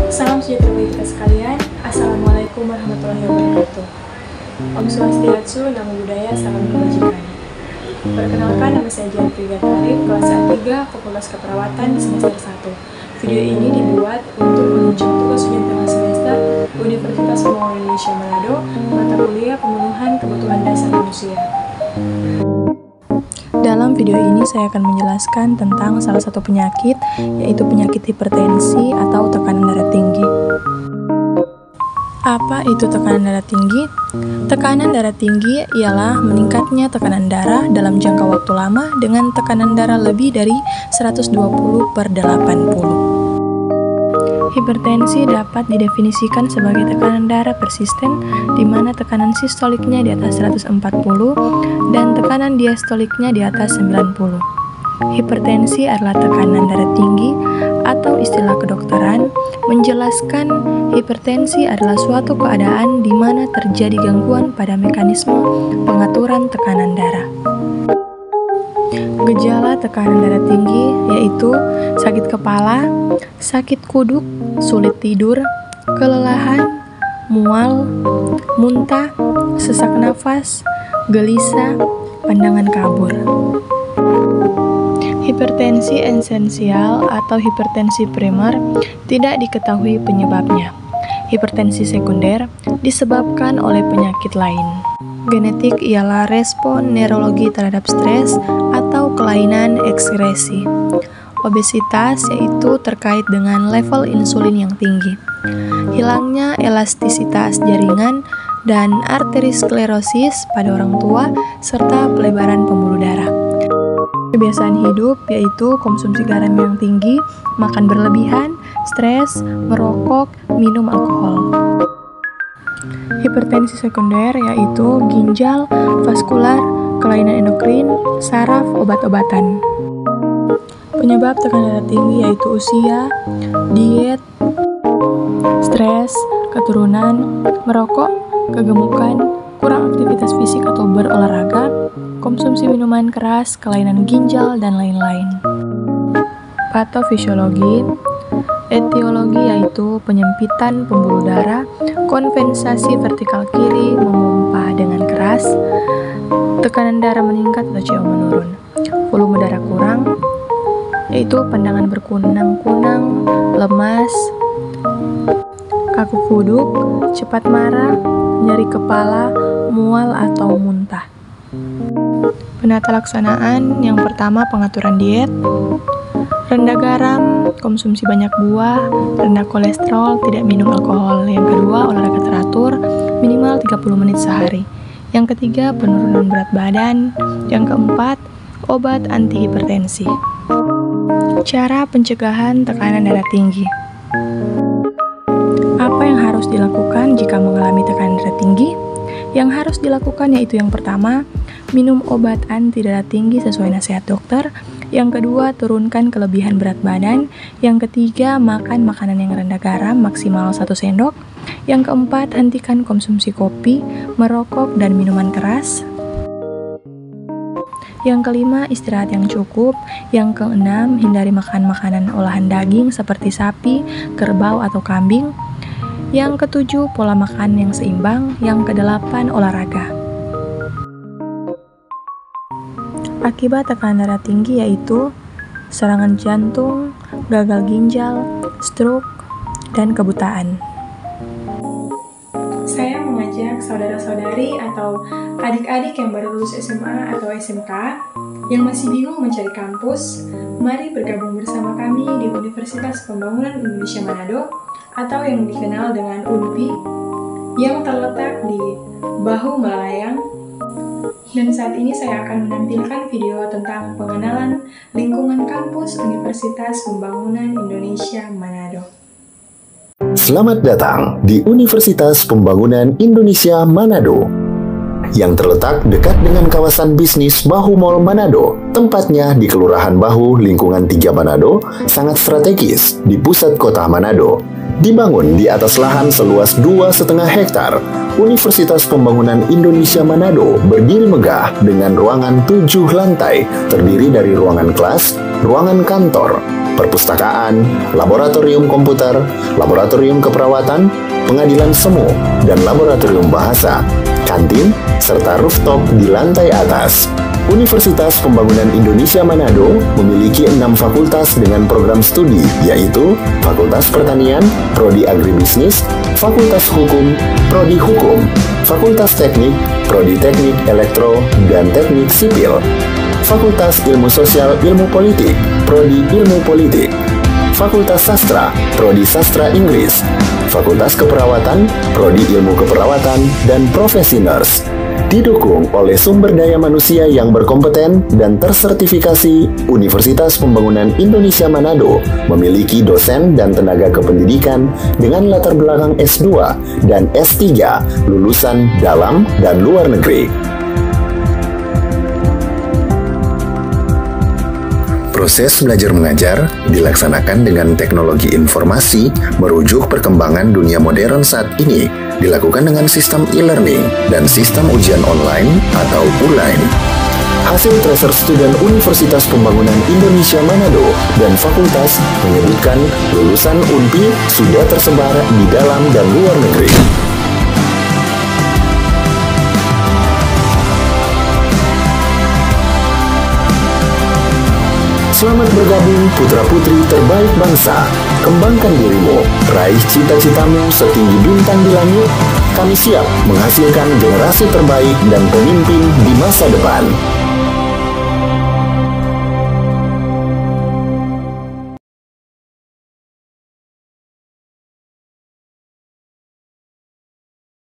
Salam sejahtera bagi kita sekalian. Assalamualaikum warahmatullahi wabarakatuh. Om Swastiastu, Namo Buddhaya, salam kebajikan. Perkenalkan, nama saya Jantri Gatarif, kelas A3, Fakultas Keperawatan semester 1. Video ini dibuat untuk menunjang tugas ujian tengah semester Universitas Pembangunan Indonesia Manado, mata kuliah Pemenuhan Kebutuhan Dasar Manusia. Dalam video ini saya akan menjelaskan tentang salah satu penyakit, yaitu penyakit hipertensi atau tekanan darah tinggi. Apa itu tekanan darah tinggi? Tekanan darah tinggi ialah meningkatnya tekanan darah dalam jangka waktu lama dengan tekanan darah lebih dari 120/80. Hipertensi dapat didefinisikan sebagai tekanan darah persisten di mana tekanan sistoliknya di atas 140 dan tekanan diastoliknya di atas 90. Hipertensi adalah tekanan darah tinggi atau istilah kedokteran menjelaskan hipertensi adalah suatu keadaan di mana terjadi gangguan pada mekanisme pengaturan tekanan darah. Gejala tekanan darah tinggi yaitu sakit kepala, sakit kuduk, sulit tidur, kelelahan, mual, muntah, sesak nafas, gelisah, pandangan kabur. Hipertensi esensial atau hipertensi primer tidak diketahui penyebabnya. Hipertensi sekunder disebabkan oleh penyakit lain. Genetik ialah respon neurologi terhadap stres atau kelainan ekskresi. Obesitas yaitu terkait dengan level insulin yang tinggi. Hilangnya elastisitas jaringan dan arteriosklerosis pada orang tua serta pelebaran pembuluh darah. Kebiasaan hidup yaitu konsumsi garam yang tinggi, makan berlebihan, stres, merokok, minum alkohol. Hipertensi sekunder yaitu ginjal, vaskular, kelainan endokrin, saraf, obat-obatan. Penyebab tekanan darah tinggi yaitu usia, diet, stres, keturunan, merokok, kegemukan, kurang aktivitas fisik atau berolahraga, konsumsi minuman keras, kelainan ginjal, dan lain-lain. Patofisiologi, etiologi yaitu penyempitan pembuluh darah, konvensasi vertikal kiri memompa dengan keras, tekanan darah meningkat atau CO menurun, volume darah kurang, yaitu pandangan berkunang-kunang, lemas, kaku kuduk, cepat marah, nyeri kepala, mual atau muntah. Penata laksanaan yang pertama pengaturan diet, rendah garam, konsumsi banyak buah, rendah kolesterol, tidak minum alkohol. Yang kedua, olahraga teratur, minimal 30 menit sehari. Yang ketiga, penurunan berat badan. Yang keempat, obat antihipertensi. Cara pencegahan tekanan darah tinggi. Apa yang harus dilakukan jika mengalami tekanan darah tinggi? Yang harus dilakukan yaitu yang pertama, minum obat anti darah tinggi sesuai nasihat dokter. Yang kedua, turunkan kelebihan berat badan. Yang ketiga, makan makanan yang rendah garam maksimal 1 sendok. Yang keempat, hentikan konsumsi kopi, merokok, dan minuman keras. Yang kelima, istirahat yang cukup. Yang keenam, hindari makan makanan olahan daging seperti sapi, kerbau, atau kambing. Yang ketujuh, pola makan yang seimbang. Yang kedelapan, olahraga. Akibat tekanan darah tinggi yaitu serangan jantung, gagal ginjal, stroke, dan kebutaan. Saya mengajak saudara-saudari atau adik-adik yang baru lulus SMA atau SMK yang masih bingung mencari kampus, mari bergabung bersama kami di Universitas Pembangunan Indonesia Manado atau yang dikenal dengan UNPI yang terletak di Bahu Melayang. Dan saat ini saya akan menampilkan video tentang pengenalan lingkungan kampus Universitas Pembangunan Indonesia Manado. Selamat datang di Universitas Pembangunan Indonesia Manado yang terletak dekat dengan kawasan bisnis Bahu Mall Manado. Tempatnya di Kelurahan Bahu, Lingkungan 3 Manado, sangat strategis di pusat kota Manado. Dibangun di atas lahan seluas 2,5 hektar, Universitas Pembangunan Indonesia Manado berdiri megah dengan ruangan 7 lantai, terdiri dari ruangan kelas, ruangan kantor, perpustakaan, laboratorium komputer, laboratorium keperawatan, pengadilan semu, dan laboratorium bahasa, kantin, serta rooftop di lantai atas. Universitas Pembangunan Indonesia Manado memiliki 6 fakultas dengan program studi, yaitu Fakultas Pertanian, Prodi Agribisnis, Fakultas Hukum, Prodi Hukum, Fakultas Teknik, Prodi Teknik Elektro dan Teknik Sipil, Fakultas Ilmu Sosial Ilmu Politik, Prodi Ilmu Politik, Fakultas Sastra, Prodi Sastra Inggris, Fakultas Keperawatan, Prodi Ilmu Keperawatan, dan Profesi Nurse. Didukung oleh sumber daya manusia yang berkompeten dan tersertifikasi, Universitas Pembangunan Indonesia Manado memiliki dosen dan tenaga kependidikan dengan latar belakang S2 dan S3 lulusan dalam dan luar negeri. Proses belajar mengajar dilaksanakan dengan teknologi informasi merujuk perkembangan dunia modern saat ini, dilakukan dengan sistem e-learning dan sistem ujian online atau ULAIN. Hasil tracer student Universitas Pembangunan Indonesia Manado dan fakultas menyebutkan lulusan UNPI sudah tersebar di dalam dan luar negeri. Selamat bergabung putra-putri terbaik bangsa. Kembangkan dirimu, raih cita-citamu setinggi bintang di langit. Kami siap menghasilkan generasi terbaik dan pemimpin di masa depan.